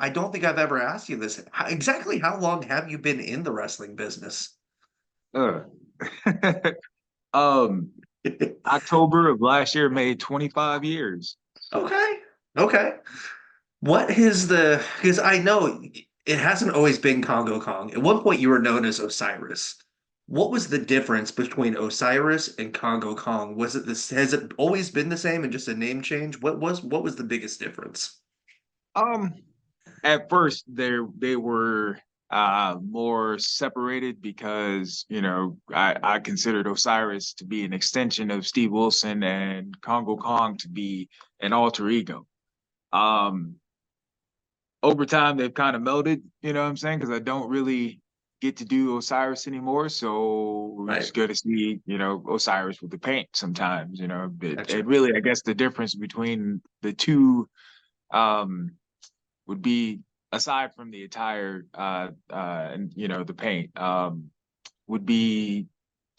I don't think I've ever asked you this. Exactly how long have you been in the wrestling business? Uh. um, October of last year made 25 years. Okay. Okay. What is the, because I know it hasn't always been Congo Kong. At one point, you were known as Osiris. What was the difference between Osiris and Congo Kong? Was it this, has it always been the same and just a name change? What was the biggest difference? Um, at first they were more separated because I considered Osiris to be an extension of Steve Wilson and Kongo Kong to be an alter ego. Um, Over time they've kind of melded, you know what I'm saying? Because I don't really get to do Osiris anymore. So we're Right. just going to see, Osiris with the paint sometimes, it Gotcha. really, I guess the difference between the two um would be aside from the attire and the paint would be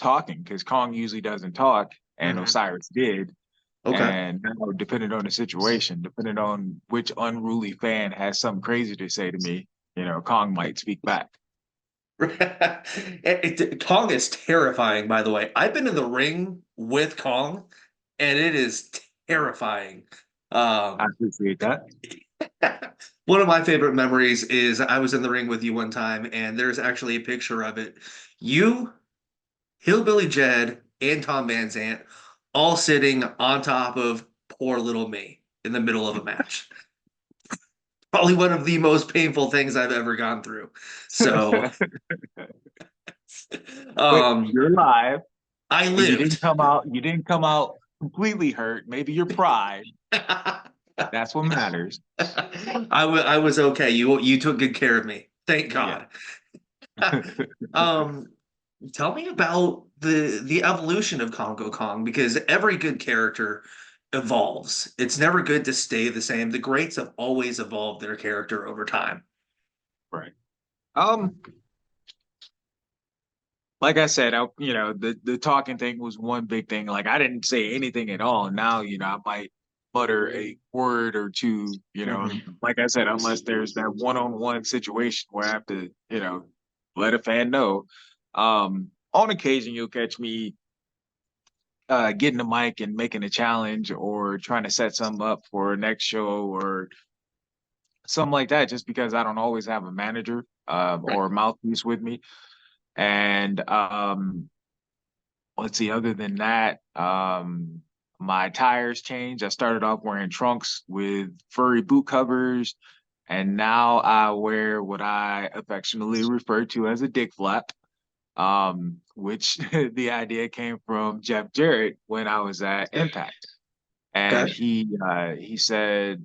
talking because Kong usually doesn't talk and Hmm. Osiris did. Okay. And now, depending on the situation, depending on which unruly fan has something crazy to say to me, Kong might speak back. Kong is terrifying, by the way. I've been in the ring with Kong, and it is terrifying. I Um, appreciate that. one of my favorite memories is I was in the ring with you one time, and there's actually a picture of it. You, Hillbilly Jed, and Tom Van Zant all sitting on top of poor little me in the middle of a match. Probably one of the most painful things I've ever gone through. So, But um, you're live. I And lived. you didn't come out completely hurt. Maybe your pride. That's what matters. I was okay. You took good care of me. Thank Yeah. God. Um, tell me about the evolution of Congo Kong because every good character evolves. It's never good to stay the same. The greats have always evolved their character over time. Right. Um, like I said, the talking thing was one big thing. Like I didn't say anything at all. Now, I might mutter a word or two, Mhm. like I said, unless there's that one-on-one situation where I have to, let a fan know. On occasion you'll catch me getting the mic and making a challenge or trying to set something up for a next show or something like that, just because I don't always have a manager Right. or a mouthpiece with me. And let's see, other than that, my tires changed. I started off wearing trunks with furry boot covers, and now I wear what I affectionately refer to as a dick flap, which the idea came from Jeff Jarrett when I was at Impact. And Okay. he said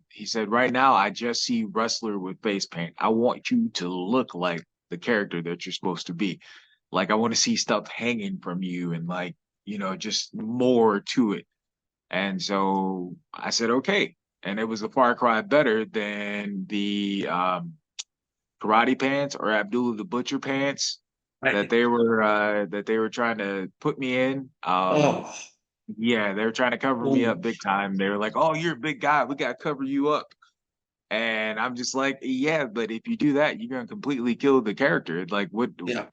right now I just see wrestler with face paint. I want you to look like the character that you're supposed to be. Like I want to see stuff hanging from you and like, just more to it. And so I said, okay. And it was a far cry better than the karate pants or Abdullah the Butcher pants Right. that they were trying to put me in. Oh. Yeah, they were trying to cover me Ooh. up big time. They were like, "Oh, you're a big guy. We got to cover you up." And I'm just like, "Yeah, but if you do that, you're gonna completely kill the character. Like, what? Yeah.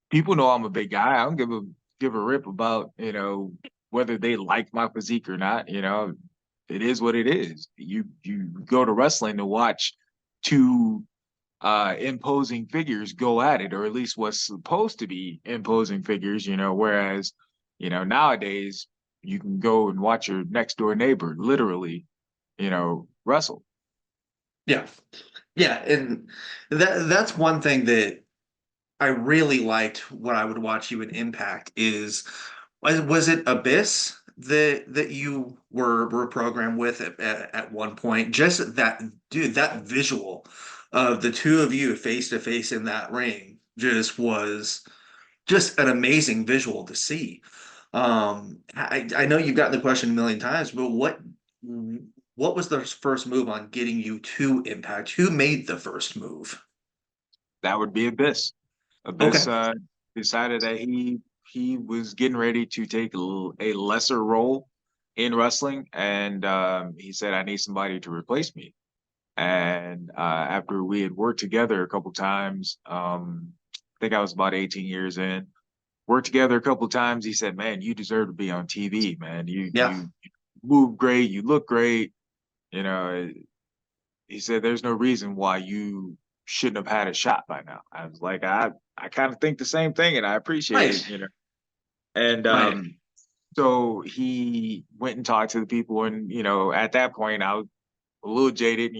People know I'm a big guy. I don't give a rip about whether they like my physique or not. It is what it is. You go to wrestling to watch two imposing figures go at it, or at least what's supposed to be imposing figures, whereas, nowadays you can go and watch your next door neighbor literally, wrestle. Yeah. Yeah. And that's one thing that I really liked when I would watch you in Impact is was it Abyss that you were programmed with at one point? Just that dude, that visual of the two of you face to face in that ring just was just an amazing visual to see. I know you've gotten the question a million times, but what was the first move on getting you to Impact? Who made the first move? That would be Abyss. Okay. Abyss decided that he was getting ready to take a lesser role in wrestling, and he said, "I need somebody to replace me." And after we had worked together a couple times, I think I was about 18 years in, worked together a couple times. He said, "Man, you deserve to be on TV, man. Yeah. You move great, you look great. You know." He said, "There's no reason why you shouldn't have had a shot by now." I was like, I kind of think the same thing, and I appreciate Right. it, you know. And Right. so he went and talked to the people, and at that point, I was a little jaded,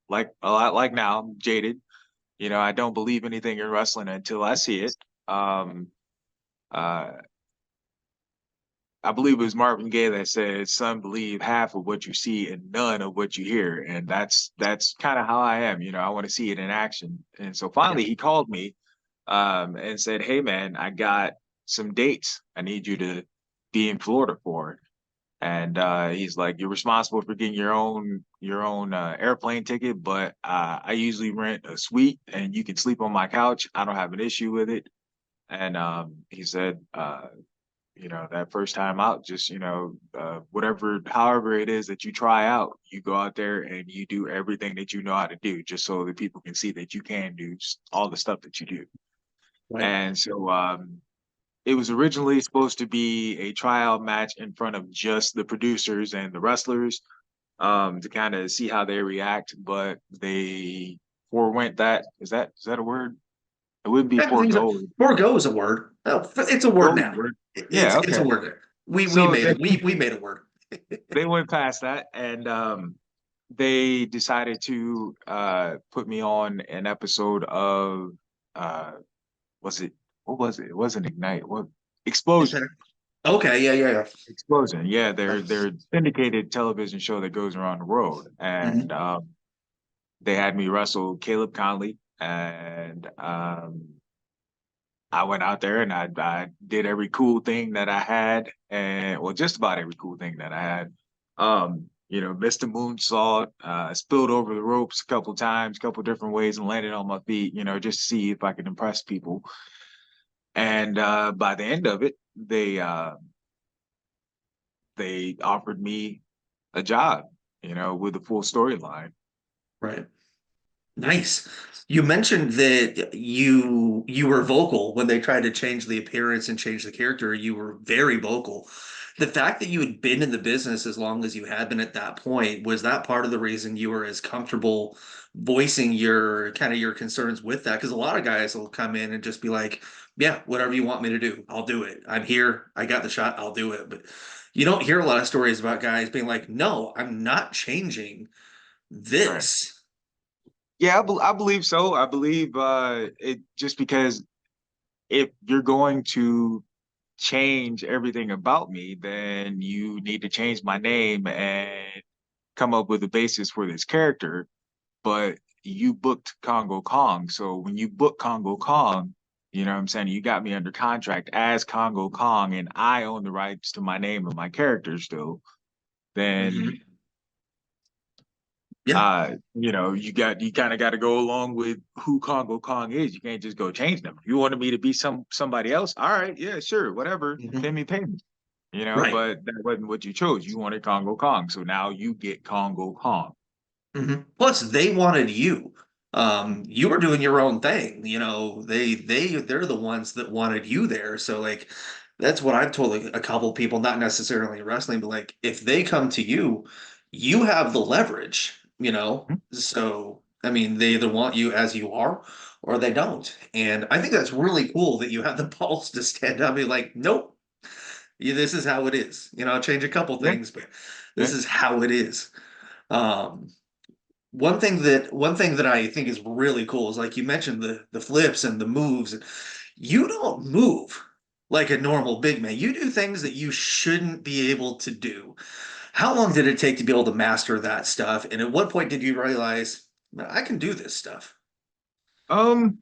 like a lot like now, I'm jaded. I don't believe anything in wrestling until I see it. Um, uh, I believe it was Marvin Gaye that said, "Son, believe half of what you see and none of what you hear." And that's kind of how I am. I want to see it in action. And so Yeah. finally, he called me and said, "Hey, man, I got some dates. I need you to be in Florida for." And he's like, "You're responsible for getting your own airplane ticket, but I usually rent a suite, and you can sleep on my couch. I don't have an issue with it." And he said, that first time out, just whatever, however it is that you try out, you go out there and you do everything that you know how to do, just so that people can see that you can do all the stuff that you do. Right. And so it was originally supposed to be a tryout match in front of just the producers and the wrestlers, to kind of see how they react, but they forewent that. Is that a word? It wouldn't be I think so. forego. Forgo is a word. Oh, it's a word Go now. word. It's Yeah, it's a okay. word. We So made it. We made a word. they went past that, and they decided to put me on an episode of uh was it what was it? It wasn't Ignite. What Explosion. Okay. Yeah. Yeah. Explosion. Yeah, Yeah. they're syndicated television show that goes around the world. And Mhm. they had me wrestle Caleb Conley, and I went out there and I did every cool thing that I had, and well, just about every cool thing that I had. Missed a moonsault, spilled over the ropes a couple times, couple different ways, and landed on my feet. Just to see if I could impress people. And by the end of it, they offered me a job. With a full storyline. Right. Nice. You mentioned that you were vocal when they tried to change the appearance and change the character. You were very vocal. The fact that you had been in the business as long as you had been at that point, was that part of the reason you were as comfortable voicing your kind of your concerns with that? Because a lot of guys will come in and just be like, "Yeah, whatever you want me to do, I'll do it. I'm here. I got the shot. I'll do it." But you don't hear a lot of stories about guys being like, "No, I'm not changing Right. this." Yeah, I believe so. I believe it just because if you're going to change everything about me, then you need to change my name and come up with a basis for this character. But you booked Kongo Kong. So when you book Kongo Kong, you know what I'm saying? You got me under contract as Kongo Kong, and I own the rights to my name and my character still. Then Mhm. Yeah. you kind of got to go along with who Kongo Kong is. You can't just go change them. If you wanted me to be somebody else, all right, yeah, sure, whatever. Mhm. Pay me. Right. But that wasn't what you chose. You wanted Kongo Kong. So now you get Kongo Kong. Plus, they wanted you. You were doing your own thing. They're the ones that wanted you there. So like, that's what I've told a couple people, not necessarily in wrestling, but like, if they come to you, you have the leverage. So I mean, they either want you as you are or they don't. And I think that's really cool that you have the balls to stand up and be like, nope, this is how it is. Change a couple Yeah, things, but this yeah. is how it is. Um, one thing that I think is really cool is like you mentioned the flips and the moves. You don't move like a normal big man. You do things that you shouldn't be able to do. How long did it take to be able to master that stuff? And at what point did you realize, "Man, I can do this stuff?" Um,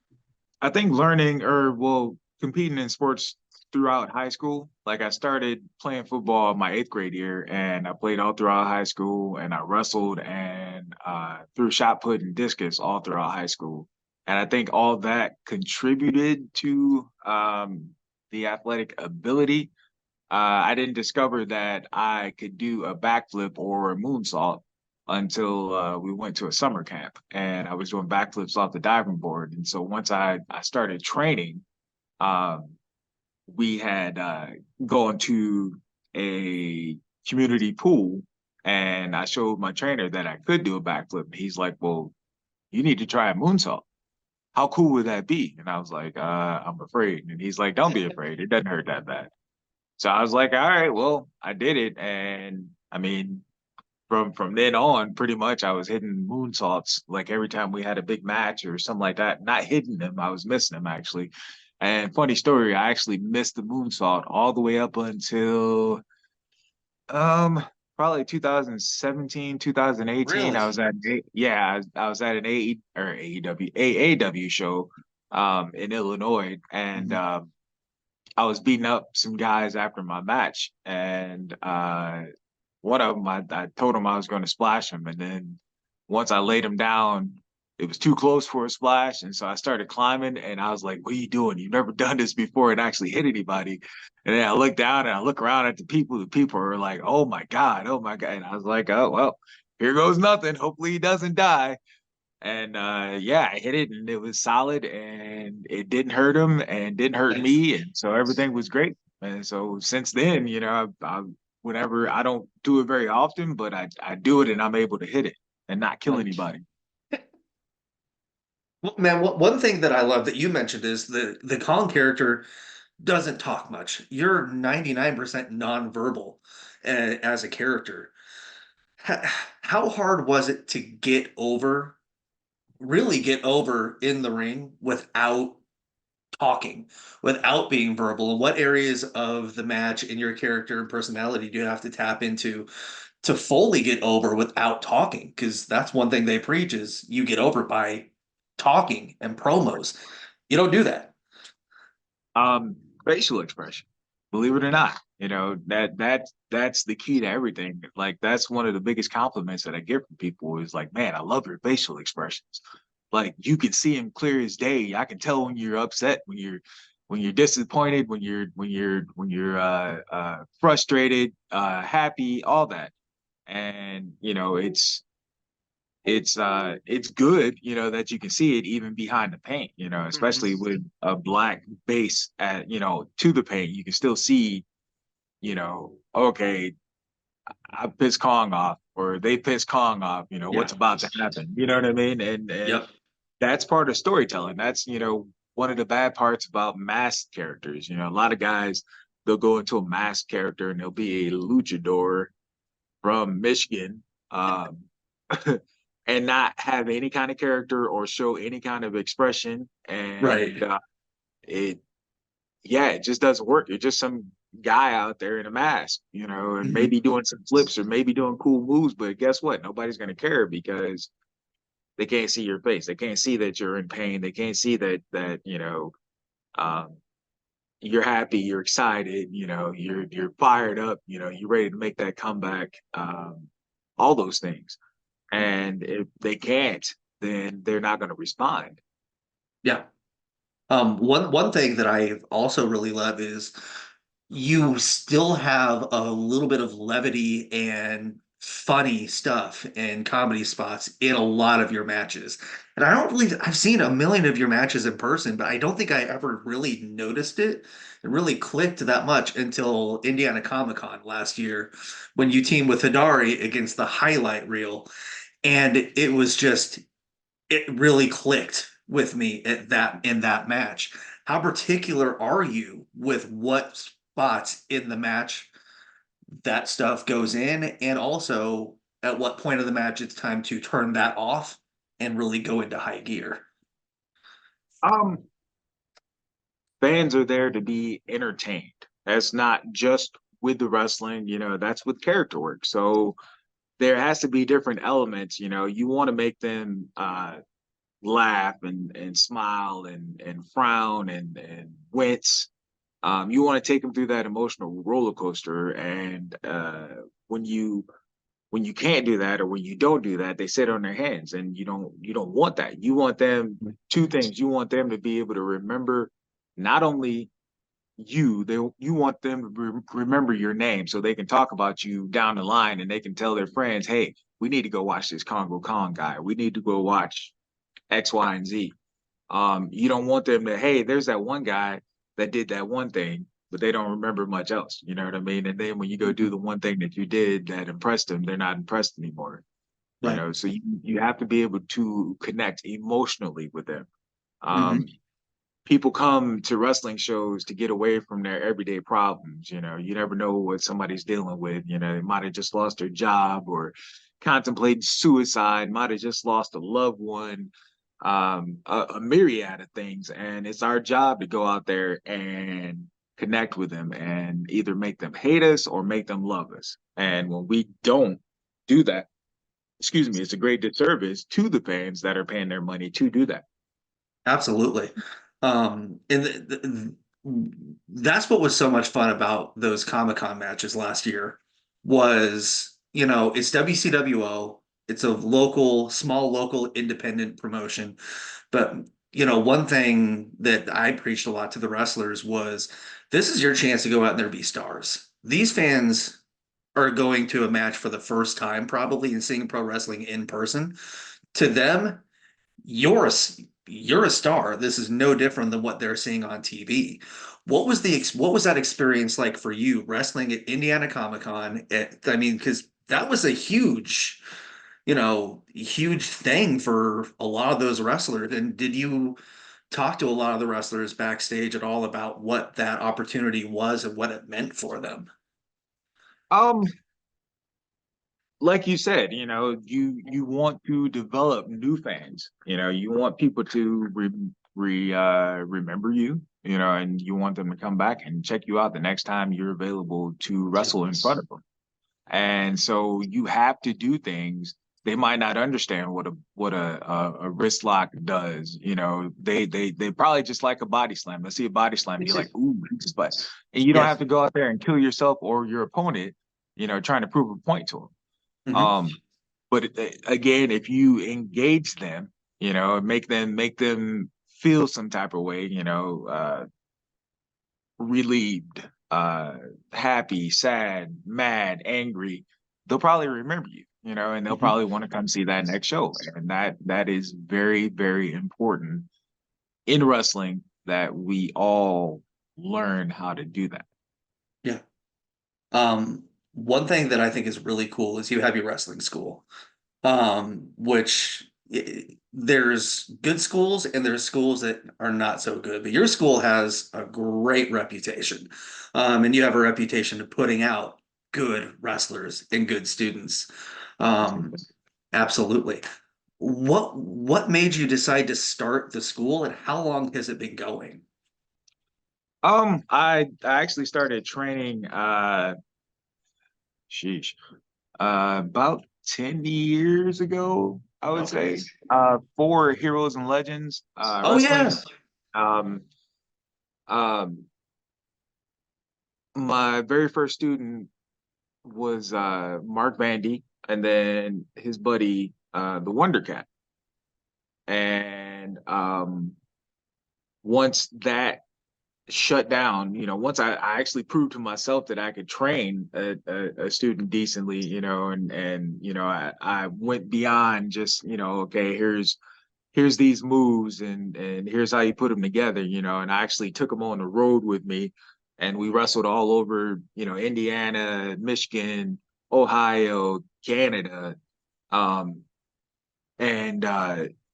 I think learning or well, competing in sports throughout high school. Like I started playing football my eighth grade year, and I played all throughout high school, and I wrestled and threw shot put and discus all throughout high school. And I think all that contributed to the athletic ability. I didn't discover that I could do a backflip or a moonsault until we went to a summer camp, and I was doing backflips off the diving board. And so once I started training, um, we had gone to a community pool, and I showed my trainer that I could do a backflip. He's like, "Well, you need to try a moonsault. How cool would that be?" And I was like, "I'm afraid." And he's like, "Don't be afraid. It doesn't hurt that bad." So I was like, "All right, well, I did it." And I mean, from then on, pretty much I was hitting moonsaults like every time we had a big match or something like that. Not hitting them, I was missing them actually. And funny story, I actually missed the moonsault all the way up until um probably 2017, 2018. I Really? was at yeah, I was at an AAW show in Illinois, and Mhm. I was beating up some guys after my match, and one of them, I told him I was going to splash him, and then once I laid him down, it was too close for a splash, and so I started climbing, and I was like, "What are you doing? You've never done this before and actually hit anybody." And then I look down and I look around at the people. The people are like, "Oh my god, oh my god!" And I was like, "Oh well, here goes nothing. Hopefully he doesn't die." And yeah, I hit it, and it was solid, and it didn't hurt him, and didn't hurt Nice. me, and so everything was great. And so since then, whenever I don't do it very often, but I do it, and I'm able to hit it and not kill Nice. anybody. Well, man, one thing that I love that you mentioned is the Kong character doesn't talk much. You're 99% nonverbal as a character. How hard was it to really get over in the ring without talking, without being verbal? And what areas of the match in your character and personality do you have to tap into to fully get over without talking? Because that's one thing they preach is you get over by talking and promos. You don't do that. Facial expression, believe it or not, that's the key to everything. Like that's one of the biggest compliments that I get from people is like, "Man, I love your facial expressions. Like you can see them clear as day. I can tell when you're upset, when you're disappointed, when you're frustrated, happy, all that." And it's good, that you can see it even behind the paint, especially Mhm. with a black base to the paint. You can still see, okay, I pissed Kong off, or they pissed Kong off, Yeah. what's about to happen. You know what I mean? And Yep. that's part of storytelling. That's, one of the bad parts about masked characters. A lot of guys, they'll go into a masked character and they'll be a luchador from Michigan, and not have any kind of character or show any kind of expression. And Right. it, yeah, it just doesn't work. You're just some guy out there in a mask, and Mhm. maybe doing some flips or maybe doing cool moves. But guess what? Nobody's going to care because they can't see your face. They can't see that you're in pain. They can't see that um, you're happy, you're excited, you're fired up, you're ready to make that comeback. All those things. And if they can't, then they're not going to respond. Yeah. One thing that I also really love is you still have a little bit of levity and funny stuff and comedy spots in a lot of your matches. And I don't believe I've seen a million of your matches in person, but I don't think I ever really noticed it. It really clicked that much until Indiana Comic Con last year when you teamed with Hidari against the highlight reel. And it was just it really clicked with me at that in that match. How particular are you with what spots in the match that stuff goes in, and also at what point of the match it's time to turn that off and really go into high gear? Um, Fans are there to be entertained. That's not just with the wrestling, that's with character work. So there has to be different elements, you want to make them laugh and smile and frown and wince. You want to take them through that emotional roller coaster. And when you when you can't do that, or when you don't do that, they sit on their hands, and you don't want that. You want them two things. You want them to be able to remember not only you want them to remember your name, so they can talk about you down the line, and they can tell their friends, "Hey, we need to go watch this Kongo Kong guy. We need to go watch X, Y, and Z. You don't want them to, hey, there's that one guy that did that one thing, but they don't remember much else. You know what I mean? And then when you go do the one thing that you did that impressed them, they're not impressed anymore. You Right. know, so you have to be able to connect emotionally with them. Hmm. Um, People come to wrestling shows to get away from their everyday problems. You know, you never know what somebody's dealing with. You know, they might have just lost their job or contemplating suicide, might have just lost a loved one, a myriad of things. And it's our job to go out there and connect with them and either make them hate us or make them love us. And when we don't do that, excuse me, it's a great disservice to the fans that are paying their money to do that. Absolutely. And that's what was so much fun about those Comic-Con matches last year was, it's WCWO, it's a small local independent promotion. But, one thing that I preached a lot to the wrestlers was this is your chance to go out and there be stars. These fans are going to a match for the first time probably and seeing pro wrestling in person. To them, you're a you're a star. This is no different than what they're seeing on TV. What was that experience like for you wrestling at Indiana Comic Con? I mean, because that was a huge thing for a lot of those wrestlers. And did you talk to a lot of the wrestlers backstage at all about what that opportunity was and what it meant for them? Um, like you said, you know, you want to develop new fans. You know, you want people to remember you. You know, and you want them to come back and check you out the next time you're available to wrestle in front of them. And so you have to do things. They might not understand what a wrist lock does. You know, they probably just like a body slam. They see a body slam, you're like, ooh, just but and you don't Yes. have to go out there and kill yourself or your opponent, you know, trying to prove a point to them. Hmm. Um, but again, if you engage them, you know, make them feel some type of way, you know, relieved, happy, sad, mad, angry, they'll probably remember you, you know, and they'll Hmm. probably want to come see that next show. And that is very, very important in wrestling that we all learn how to do that. Yeah. One thing that I think is really cool is you have your wrestling school. Which there's good schools and there's schools that are not so good. But your school has a great reputation, and you have a reputation of putting out good wrestlers and good students. Um, Absolutely. What made you decide to start the school, and how long has it been going? I actually started training sheesh, about 10 years ago, I would Okay. say, for Heroes and Legends Oh wrestling. yeah. Um, um, my very first student was Mark Vandy, and then his buddy, the Wonder Cat. And once that shut down, you know, once I actually proved to myself that I could train a student decently, you know, and you know, I went beyond just, you know, okay, here's these moves and here's how you put them together, you know, and I actually took them on the road with me and we wrestled all over, you know, Indiana, Michigan, Ohio, Canada. Um, and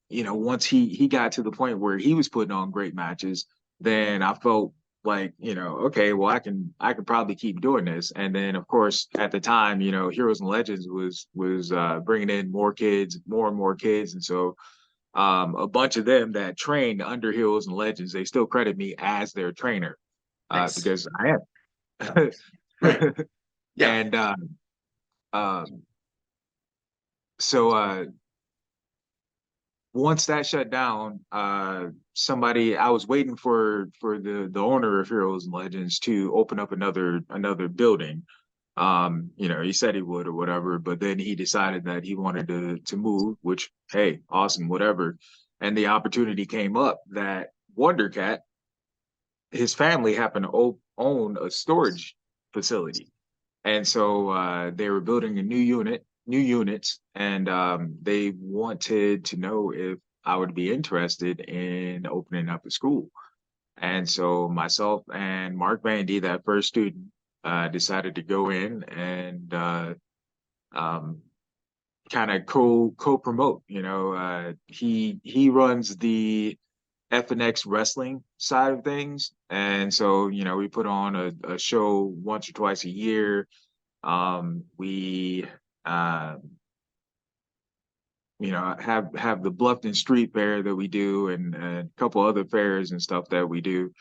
you know, once he got to the point where he was putting on great matches, then I felt like, you know, okay, well, I can probably keep doing this. And then, of course, at the time, you know, Heroes and Legends was bringing in more kids, more and more kids, and so a bunch of them that trained under Heroes and Legends, they still credit me as their trainer Nice. because I Yeah. Right. am. Yeah. And um, so once that shut down, somebody I was waiting for the owner of Heroes and Legends to open up another building. You know, he said he would or whatever, but then he decided that he wanted to move, which hey, awesome, whatever. And the opportunity came up that Wonder Cat, his family happened to own a storage facility. And so they were building a new unit. new units, and they wanted to know if I would be interested in opening up a school. And so myself and Mark Vandy, that first student, decided to go in and um, kind of co promote. He runs the FNX wrestling side of things, and so we put on a show once or twice a year. We uh, have the Bluffton Street Fair that we do, and a couple other fairs and stuff that we do.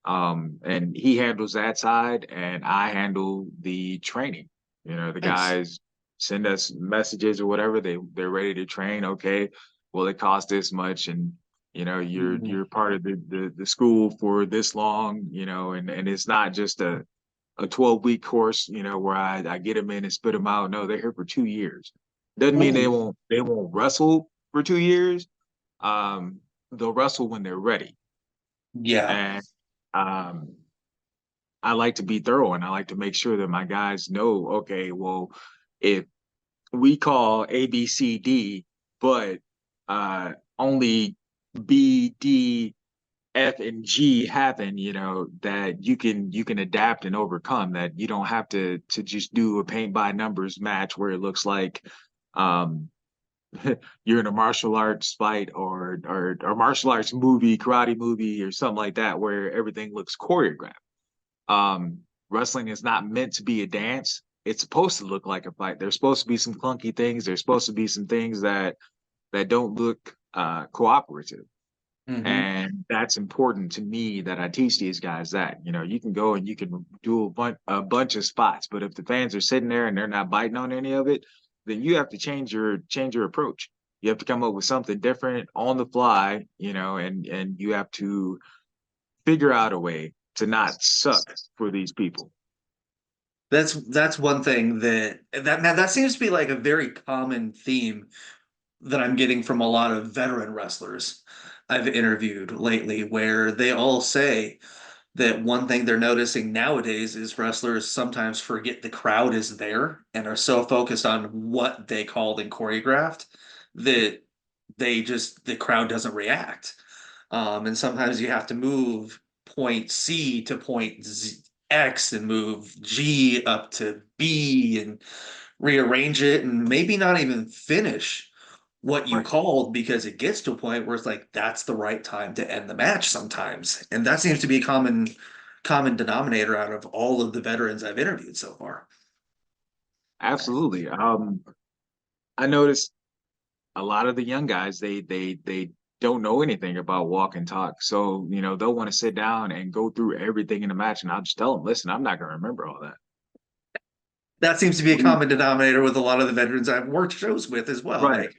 And he handles that side, and I handle the training. The Nice. guys send us messages or whatever. They're ready to train. Okay, well, it costs this much, and Mhm. you're part of the school for this long. And it's not just a 12-week course. Where I get them in and spit them out. No, they're here for 2 years. Doesn't mean Ooh, they won't wrestle for 2 years. Um, they'll wrestle when they're ready. yeah. And um, I like to be thorough, and I like to make sure that my guys know, okay, well, if we call A, B, C, D, but only B, D, F, and G happen, that you can adapt and overcome, that you don't have to just do a paint by numbers match where it looks like um you're in a martial arts fight, or martial arts movie, karate movie, or something like that, where everything looks choreographed. Um, Wrestling is not meant to be a dance. It's supposed to look like a fight. There's supposed to be some clunky things. There's supposed to be some things that don't look cooperative. Hmm. And that's important to me, that I teach these guys that, you can go and you can do a bunch of spots, but if the fans are sitting there and they're not biting on any of it, then you have to change your approach. You have to come up with something different on the fly, and you have to figure out a way to not suck for these people. That's one thing that seems to be like a very common theme that I'm getting from a lot of veteran wrestlers I've interviewed lately, where they all say that one thing they're noticing nowadays is wrestlers sometimes forget the crowd is there and are so focused on what they called and choreographed that the crowd doesn't react. And sometimes you have to move point C to point X and move G up to B and rearrange it and maybe not even finish what you Right. called because it gets to a point where it's like that's the right time to end the match sometimes. And that seems to be a common denominator out of all of the veterans I've interviewed so far. Absolutely. I noticed a lot of the young guys, they don't know anything about walk and talk. So, they'll want to sit down and go through everything in the match. And I'll just tell them, listen, I'm not going to remember all that. That seems to be a We, common denominator with a lot of the veterans I've worked shows with as well. right. Like,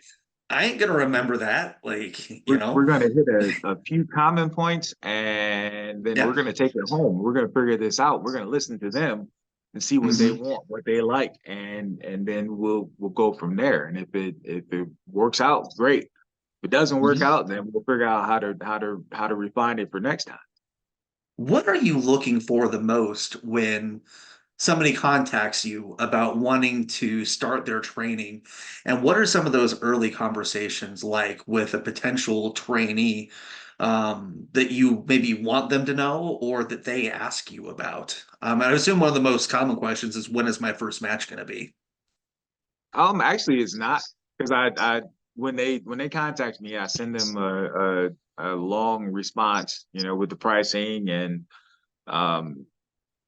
I ain't gonna remember that. Like, We're going to hit a few common points, and then yeah. we're going to take it home. We're going to figure this out. We're going to listen to them and see what they Hmm. want, what they like, and then we'll go from there. And if it works out, great. If it doesn't work Hmm. out, then we'll figure out how to refine it for next time. What are you looking for the most when somebody contacts you about wanting to start their training? And what are some of those early conversations like with a potential trainee that you maybe want them to know or that they ask you about? I assume one of the most common questions is when is my first match going to be? Actually, it's not, because I when they contact me, I send them a long response, with the pricing, and um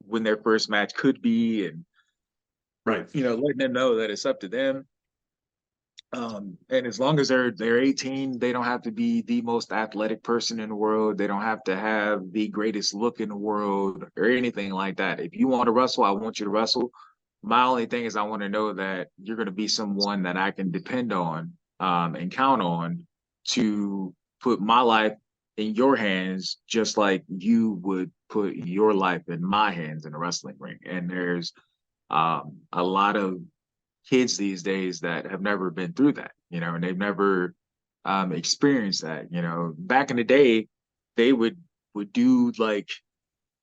when their first match could be, and Right. letting them know that it's up to them. And as long as they're 18, they don't have to be the most athletic person in the world. They don't have to have the greatest look in the world or anything like that. If you want to wrestle, I want you to wrestle. My only thing is I want to know that you're going to be someone that I can depend on, and count on to put my life in your hands, just like you would put your life in my hands in a wrestling ring. And there's a lot of kids these days that have never been through that, and they've never experienced that. Back in the day, they would do like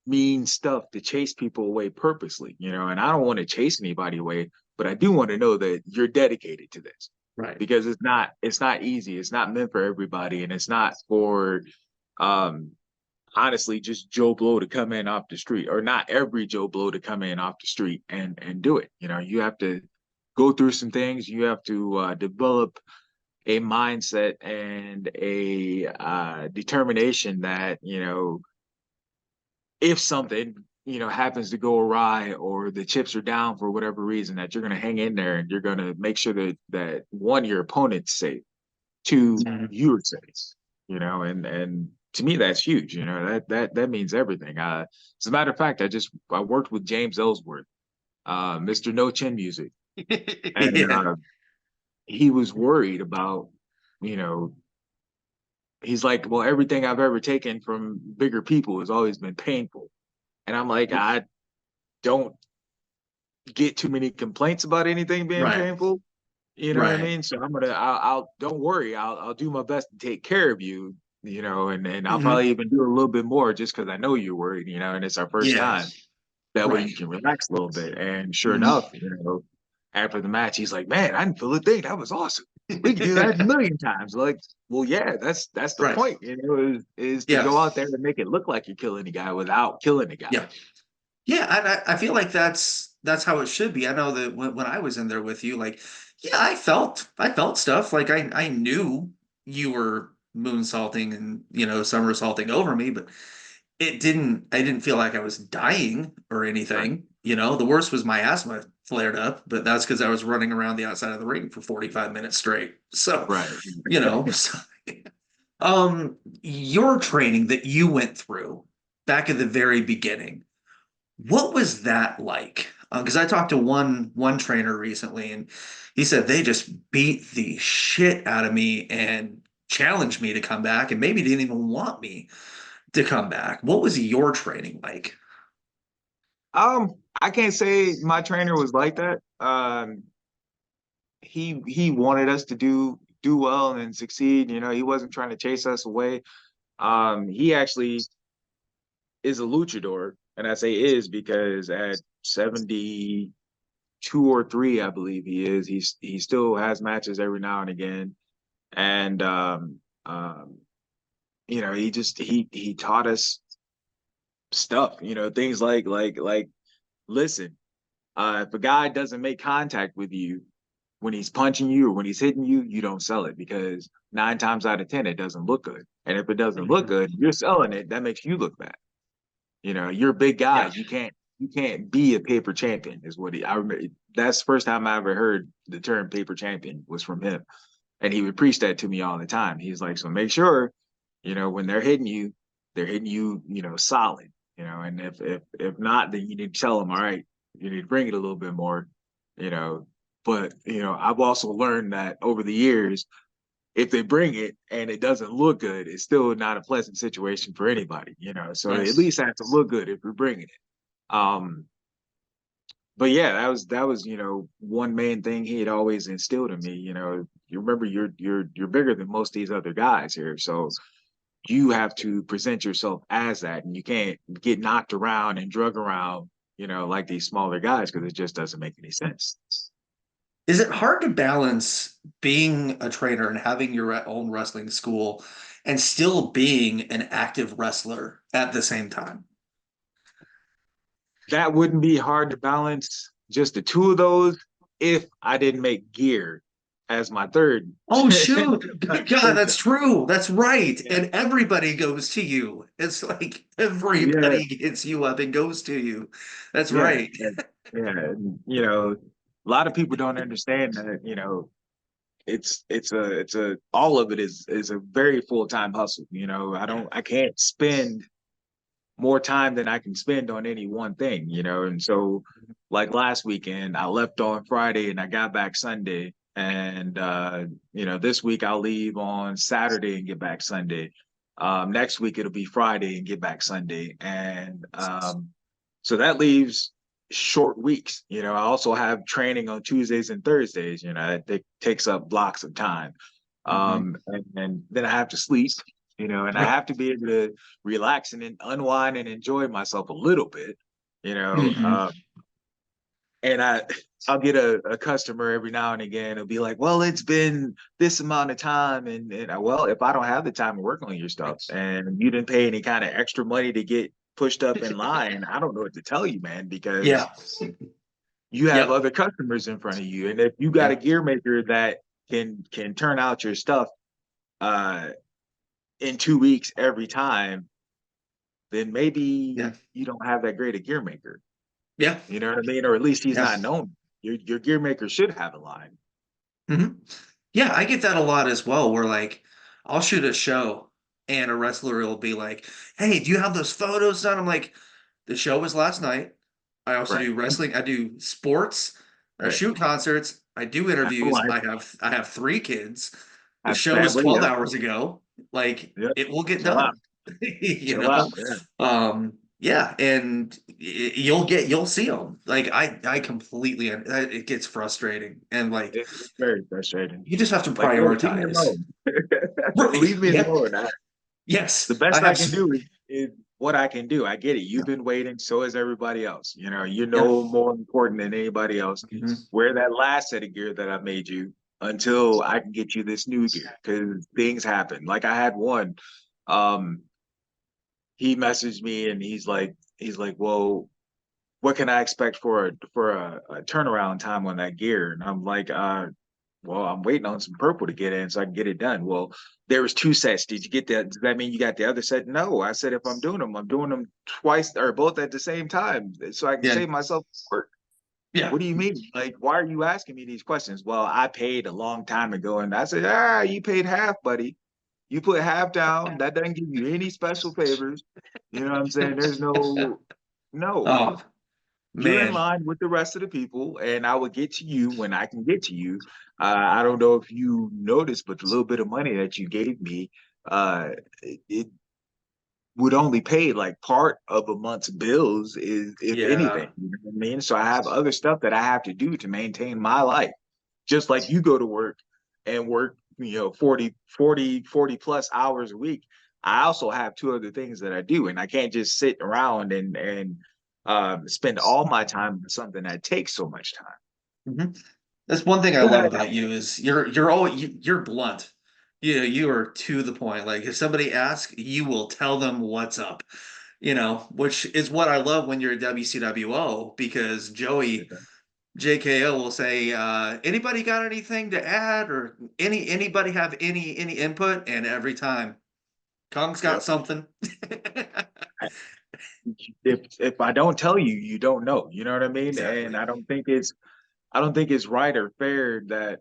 mean stuff to chase people away purposely, and I don't want to chase anybody away. but I do want to know that you're dedicated to this Right. because it's not easy. It's not meant for everybody, and it's not for um honestly just Joe Blow to come in off the street, or not every Joe Blow to come in off the street and do it. You know, you have to go through some things. You have to develop a mindset and a determination that, if something, happens to go awry or the chips are down for whatever reason, that you're going to hang in there and you're going to make sure that one, your opponent's safe, two, Mhm. you're safe, and to me, that's huge. That means everything. As a matter of fact, I worked with James Ellsworth, Mr. No Chin Music, and Yeah. he was worried about, you know, he's like, well, everything I've ever taken from bigger people has always been painful. And I'm like, I don't get too many complaints about anything being Right. painful. You know what I Right. mean? So I'll don't worry. I'll do my best to take care of you, and I'll Mhm. probably even do a little bit more just because I know you're worried, and it's our first Yeah. time. That way Right. you can relax a little bit. And sure Mhm. enough, after the match, he's like, man, I didn't feel a thing. That was awesome. We could do that a million times. Like, well, yeah, that's the Right. point, is to Yeah. go out there and make it look like you're killing the guy without killing the guy. Yeah. Yeah, and I feel like that's how it should be. I know that when I was in there with you, like, yeah, I felt stuff. Like I knew you were moonsaulting and somersaulting over me, but I didn't feel like I was dying or Right. anything. The worst was my asthma flared up, but that's because I was running around the outside of the ring for 45 minutes straight. So, Right. so, your training that you went through back at the very beginning. What was that like? Because I talked to one trainer recently, and he said they just beat the shit out of me and challenged me to come back, and maybe didn't even want me to come back. What was your training like? I can't say my trainer was like that. He wanted us to do well and succeed. He wasn't trying to chase us away. He actually is a luchador, and I say is because at 72 or three, I believe he is. He still has matches every now and again, and he taught us stuff. Things like listen. If a guy doesn't make contact with you when he's punching you or when he's hitting you, you don't sell it because 9 times out of 10, it doesn't look good. And if it doesn't look Mhm. good, you're selling it. That makes you look bad. You're a big guy. Yeah. You can't be a paper champion is what I remember. That's the first time I ever heard the term paper champion was from him. And he would preach that to me all the time. He's like, so make sure, when they're hitting you, solid, and if not, then you need to tell them, all right, you need to bring it a little bit more, you know. But I've also learned that over the years, if they bring it and it doesn't look good, it's still not a pleasant situation for anybody. So Right. at least have to look good if you're bringing it. But yeah, that was one main thing he had always instilled in me. You remember you're bigger than most of these other guys here, so you have to present yourself as that, and you can't get knocked around and drug around, like these smaller guys because it just doesn't make any sense. Is it hard to balance being a trainer and having your own wrestling school and still being an active wrestler at the same time? That wouldn't be hard to balance just the two of those if I didn't make gear as my third Oh shoot. God, that's income. true. That's right. Yeah, And everybody goes to you. It's like yeah, everybody gets you up and goes to you. That's yeah, right. yeah. Yeah. And, a lot of people don't understand that, it's a all of it is a very full-time hustle. Yeah. I can't spend more time than I can spend on any one thing, and so like last weekend I left on Friday and I got back Sunday, and this week I'll leave on Saturday and get back Sunday. Next week it'll be Friday and get back Sunday, and so that leaves short weeks. I also have training on Tuesdays and Thursdays. It takes up blocks of time. Mhm. And then I have to sleep, and I Right. have to be able to relax and unwind and enjoy myself a little bit, you know. Mhm. And I'll get a customer every now and again. It'll be like, well, it's been this amount of time. Well, if I don't have the time to work on your stuff and you didn't pay any kind of extra money to get pushed up in line, I don't know what to tell you, man, because Yeah. you have Yep. other customers in front of you. And if you got a Yeah. gear maker that can turn out your stuff uh in 2 weeks every time, then maybe Yeah. you don't have that great a gear maker. Yeah. You know what I mean? Or at least he's Yeah. not known. Your gear maker should have a line. Hmm. Yeah, I get that a lot as well, where like I'll shoot a show and a wrestler will be like, "Hey, do you have those photos done?" I'm like, "The show was last night. I also Right. do wrestling. I do sports. I Right. shoot concerts. I do I have a interviews. line. I have 3 kids. I The have show was family. 12 Yep. hours ago. Like Yep. it will get Chill out. done." You Chill out. know? Yeah. Yeah, and you'll see them. Like I completely it gets frustrating and like It's very frustrating. you just have to Like, bro, leave me prioritize. alone. Right. Leave me Yeah. alone. Yes. The best I I have. can do is what I can do. I get it. You've been waiting, so is everybody else. You're Yeah. no more important than anybody else. Mhm. Wear that last set of gear that I made you until I can get you this new gear because things happen. Like I had one. Um, he messaged me and he's like, well, what can I expect for a turnaround time on that gear? And I'm like, well, I'm waiting on some purple to get in so I can get it done. Well, there was 2 sets. Did you get that? Does that mean you got the other set? No. I said if I'm doing them twice or both at the same time so I can Yeah. save myself work. Yeah. What do you mean? Like, why are you asking me these questions? Well, I paid a long time ago, and I said, you paid half, buddy. You put half down. That doesn't give you any special favors. You know what I'm saying? There's no, Oh you're in man. line with the rest of the people, and I will get to you when I can get to you. I don't know if you noticed, but the little bit of money that you gave me, it would only pay like part of a month's bills, is if anything. Yeah. You know what I mean? So I have other stuff that I have to do to maintain my life. Just like you go to work and work, 40 plus hours a week. I also have two other things that I do, and I can't just sit around and spend all my time on something that takes so much time. Hmm. That's one thing I Go love ahead. about you is you're always you're blunt. You are to the point. Like if somebody asks, you will tell them what's up. Which is what I love when you're a WCWO because Joey JKO will say, anybody got anything to add or anybody have any input? And every time Kong's got Yep. something. If I don't tell you, you don't know. You know what I mean? And Exactly. I don't think it's right or fair that,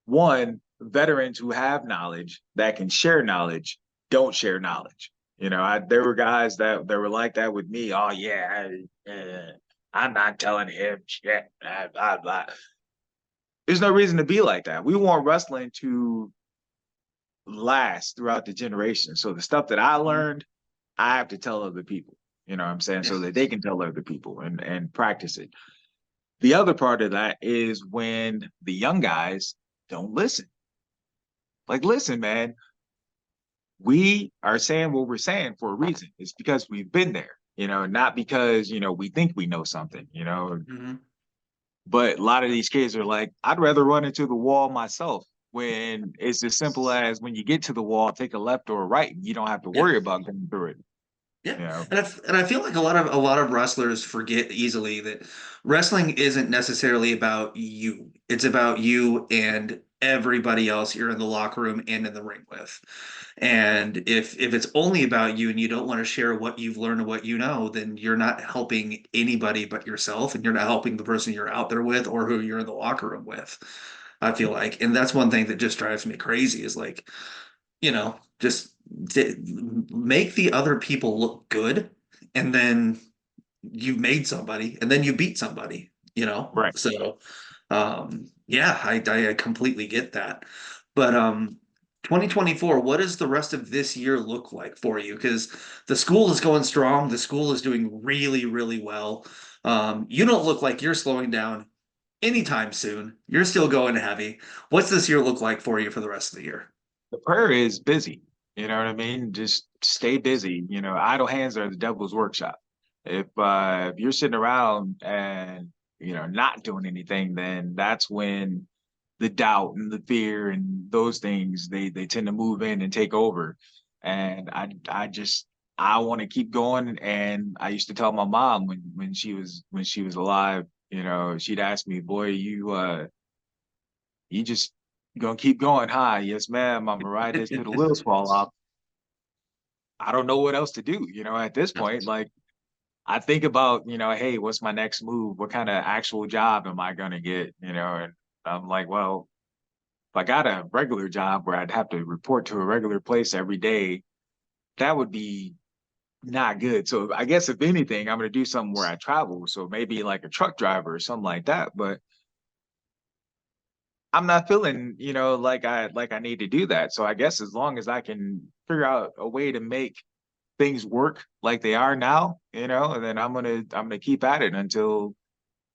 one, veterans who have knowledge that can share knowledge don't share knowledge. There were guys that were like that with me. Oh yeah, I'm not telling him shit. Blah, blah, blah. There's no reason to be like that. We want wrestling to last throughout the generation. So the stuff that I Mhm. learned, I have to tell other people. You know what I'm saying? Yeah. So that they can tell other people and practice it. The other part of that is when the young guys don't listen. Like, listen, man, we are saying what we're saying for a reason. It's because we've been there, not because, we think we know something. Hmm. But a lot of these kids are like, I'd rather run into the wall myself when it's as simple as when you get to the wall, take a left or a right, and you don't have to Yeah. worry about going through it. Yeah, You know, and I feel like a lot of wrestlers forget easily that wrestling isn't necessarily about you. It's about you and everybody else you're in the locker room and in the ring with. And if it's only about you and you don't want to share what you've learned and what you know, then you're not helping anybody but yourself, and you're not helping the person you're out there with or who you're in the locker room with. I feel like, and that's one thing that just drives me crazy is like just make the other people look good, and then you made somebody, and then you beat somebody, right. So, yeah, I completely get that. But 2024, what does the rest of this year look like for you? Because the school is going strong. The school is doing really, really well. You don't look like you're slowing down anytime soon. You're still going heavy. What's this year look like for you for the rest of the year? The prayer is busy. You know what I mean? Just stay busy. Idle hands are the devil's workshop. If you're sitting around and not doing anything, then that's when the doubt and the fear and those things they tend to move in and take over. And I want to keep going. And I used to tell my mom when she was alive, she'd ask me, boy, you just gonna keep going, huh? Yes, ma'am. I'm gonna ride this till the wheels fall off. I don't know what else to do, at this point. Like I think about, hey, what's my next move? What kind of actual job am I gonna get? And I'm like, well, if I got a regular job where I'd have to report to a regular place every day, that would be not good. So I guess if anything, I'm gonna do something where I travel. So maybe like a truck driver or something like that. But I'm not feeling, like I need to do that. So I guess as long as I can figure out a way to make things work like they are now, and then I'm gonna keep at it until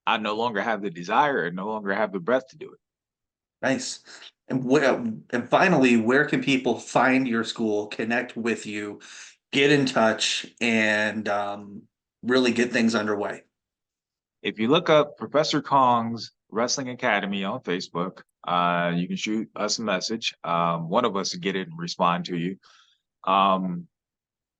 I no longer have the desire and no longer have the breath to do it. Nice. And finally, where can people find your school, connect with you, get in touch, and really get things underway? If you look up Professor Kong's Wrestling Academy on Facebook, you can shoot us a message. One of us will get it and respond to you. Um,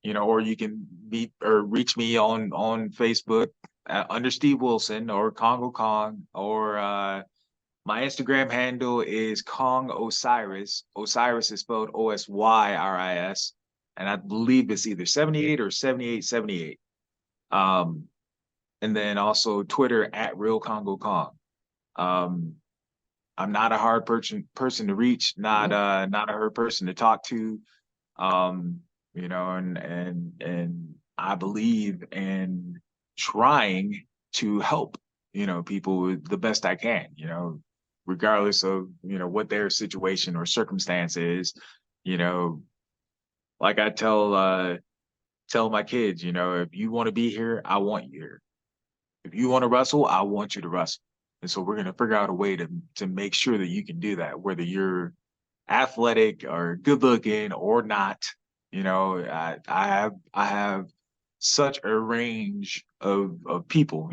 or you can meet or reach me on Facebook under Steve Wilson or Kongo Kong, or my Instagram handle is Kong Osiris. Osiris is spelled Osyris, and I believe it's either 78 or 7878. Um, and then also Twitter at Real Kongo Kong. Um, I'm not a hard person to reach, not a hard person to talk to. Um, and I believe in trying to help, people the best I can, regardless of, what their situation or circumstance is, you know, like I tell my kids, if you want to be here, I want you here. If you want to wrestle, I want you to wrestle. And so we're gonna figure out a way to make sure that you can do that, whether you're athletic or good looking or not. I have such a range of people,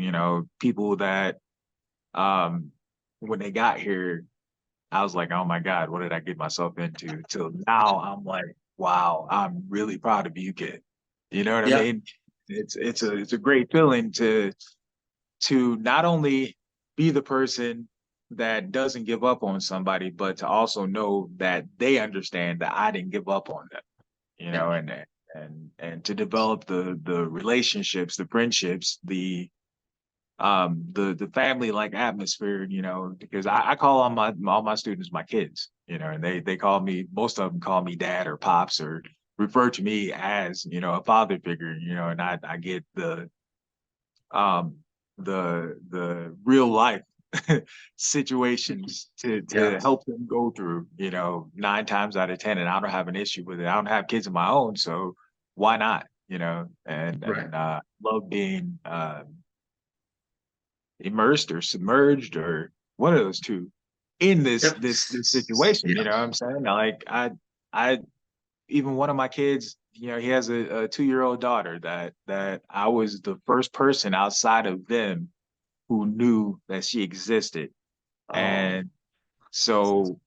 people that when they got here, I was like, oh my God, what did I get myself into? Till now I'm like, wow, I'm really proud of you, kid. You know what I Yeah. mean? It's a great feeling to not only be the person that doesn't give up on somebody, but to also know that they understand that I didn't give up on them, Yeah. and to develop the relationships, the friendships, the family like atmosphere, because I call all my students my kids, and they call me, most of them call me dad or pops or refer to me as, a father figure, and I get um the real life situations to Yeah. help them go through, 9 times out of 10. And I don't have an issue with it. I don't have kids of my own, so why not? And Right. love being immersed or submerged or one of those two in this Yep. this this situation. You Yeah. know what I'm saying? Like I even one of my kids, he has a 2-year-old daughter that I was the first person outside of them who knew that she existed. Oh, And so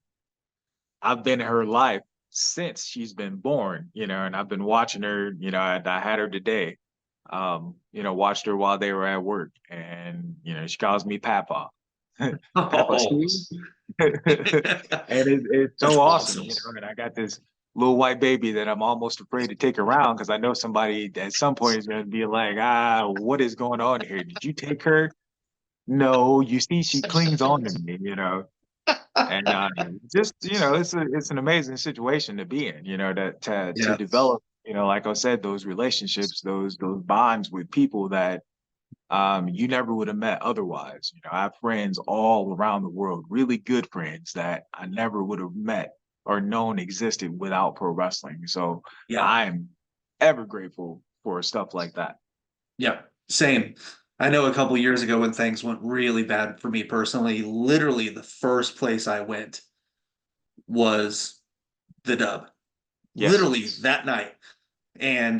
I've been in her life since she's been born, and I've been watching her, I had her today, watched her while they were at work. And, she calls me Papa, Papa oh, Steve. And it's that's so awesome, awesome. and I got this little white baby that I'm almost afraid to take around because I know somebody at some point is going to be like, what is going on here? Did you take her? No, you see, she clings on to me, and just it's an amazing situation to be in, to Yeah. develop, like I said, those relationships, those bonds with people that you never would have met otherwise. I have friends all around the world, really good friends that I never would have met or known existed without pro wrestling. So Yeah. I'm ever grateful for stuff like that. Yeah. Same. I know a couple years ago when things went really bad for me personally, literally the first place I went was the dub. Yes. Literally that night. And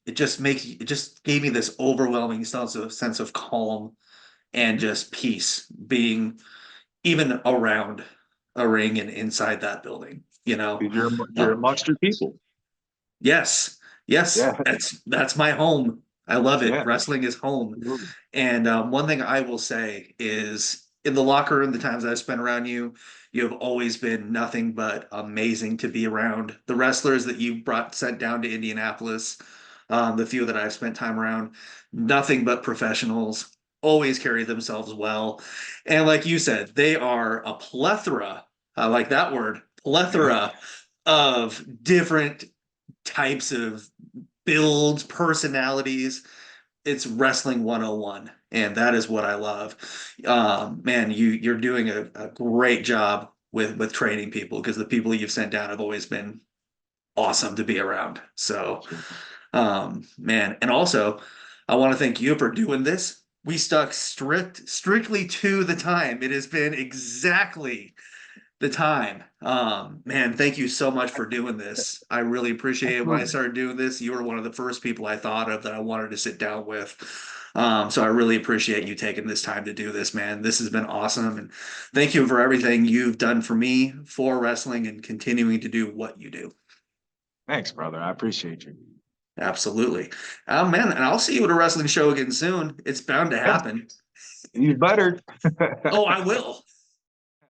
it just gave me this overwhelming sense of calm and just peace being even around a ring and inside that building, you know. Because you're Um, amongst your people. yes, yes, Yeah, that's my home. I love it. yeah, Wrestling is home. absolutely. And one thing I will say is in the locker room, the times I've spent around you, you have always been nothing but amazing to be around. The wrestlers that you brought sent down to Indianapolis, the few that I've spent time around, nothing but professionals, always carry themselves well. And like you said, they are a plethora, I like that word, plethora of different types of builds, personalities. It's wrestling 101, and that is what I love. Man, you're doing a great job with training people because the people you've sent down have always been awesome to be around. So, man, and also I want to thank you for doing this. We stuck strictly to the time. It has been exactly the time. Man, thank you so much for doing this. I really appreciate it. When I Absolutely. started doing this, you were one of the first people I thought of that I wanted to sit down with. So I really appreciate you taking this time to do this, man. This has been awesome. And thank you for everything you've done for me, for wrestling, and continuing to do what you do. Thanks, brother. I appreciate you. Absolutely. Man, and I'll see you at a wrestling show again soon. It's bound to Yes, happen. you better. Oh, I will.